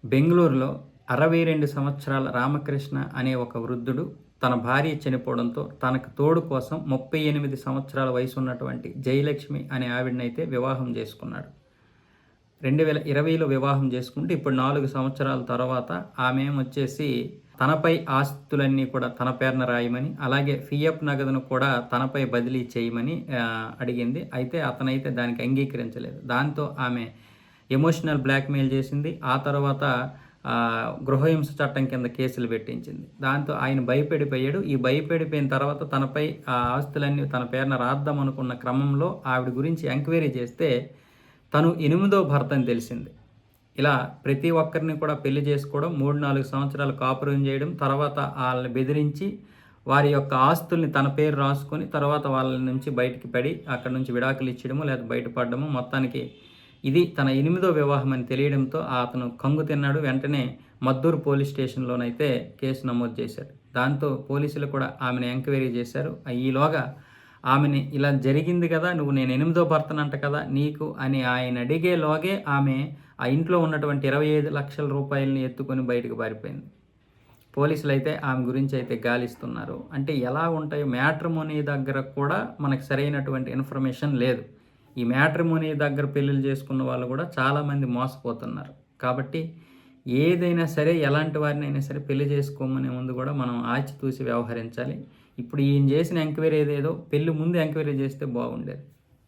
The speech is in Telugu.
బెంగుళూరులో 62 సంవత్సరాల రామకృష్ణ అనే ఒక వృద్ధుడు తన భార్య చనిపోవడంతో తనకు తోడు కోసం 38 సంవత్సరాల వయసున్నటువంటి జయలక్ష్మి అనే ఆవిడనైతే వివాహం చేసుకున్నాడు. 2020లో వివాహం చేసుకుంటే ఇప్పుడు 4 సంవత్సరాల తర్వాత ఆమెమొచ్చేసి తనపై ఆస్తులన్నీ కూడా తన పేరున రాయమని, అలాగే ఫిఎఫ్ నగదును కూడా తనపై బదిలీ చేయమని అడిగింది. అయితే అతనైతే దానికి అంగీకరించలేదు. దాంతో ఆమె ఎమోషనల్ బ్లాక్‌మెయిల్ చేసింది. ఆ తర్వాత గృహహింస చట్టం కింద కేసులు పెట్టించింది. దాంతో ఆయన భయపడిపోయాడు. ఈ భయపడిపోయిన తర్వాత తనపై ఆ ఆస్తులన్నీ తన పేరున రాద్దాం అనుకున్న క్రమంలో ఆవిడ గురించి ఎంక్వైరీ చేస్తే తను 8వ భర్త అని తెలిసింది. ఇలా ప్రతి ఒక్కరిని కూడా పెళ్లి చేసుకోవడం, 3, 4 సంవత్సరాలు కాపురం చేయడం, తర్వాత ఆళ్ళని బెదిరించి వారి యొక్క ఆస్తుల్ని తన పేరు రాసుకొని తర్వాత వాళ్ళ నుంచి బయటికి పడి అక్కడి నుంచి విడాకులు ఇచ్చడము లేదా బయటపడడము, మొత్తానికి ఇది తన 8వ వివాహం అని తెలియడంతో అతను కంగు తిన్నాడు. వెంటనే మద్దూరు పోలీస్ స్టేషన్‌లోనైతే కేసు నమోదు చేశారు. దాంతో పోలీసులు కూడా ఆమెను ఎంక్వైరీ చేశారు. ఈలోగా ఆమెని ఇలా జరిగింది కదా, నువ్వు నేను 8వ భర్తనంట కదా నీకు అని ఆయన అడిగేలోగే ఆమె ఆ ఇంట్లో ఉన్నటువంటి 25 లక్షల రూపాయలని ఎత్తుకొని బయటకు పారిపోయింది. పోలీసులైతే ఆమె గురించి అయితే గాలిస్తున్నారు. అంటే ఎలా ఉంటాయో మ్యాట్రిమోనీ దగ్గర కూడా మనకు సరైనటువంటి ఇన్ఫర్మేషన్ లేదు. ఈ మ్యాట్రిమోనీ దగ్గర పెళ్ళిళ్ళు చేసుకున్న వాళ్ళు కూడా చాలామంది మోసపోతున్నారు. కాబట్టి ఏదైనా సరే ఎలాంటి వారినైనా సరే పెళ్లి చేసుకోమనే ముందు కూడా మనం ఆచితూచి వ్యవహరించాలి. ఇప్పుడు ఈయన చేసిన ఎంక్వైరీ ఏదేదో పెళ్లి ముందు ఎంక్వైరీ చేస్తే బాగుండేది.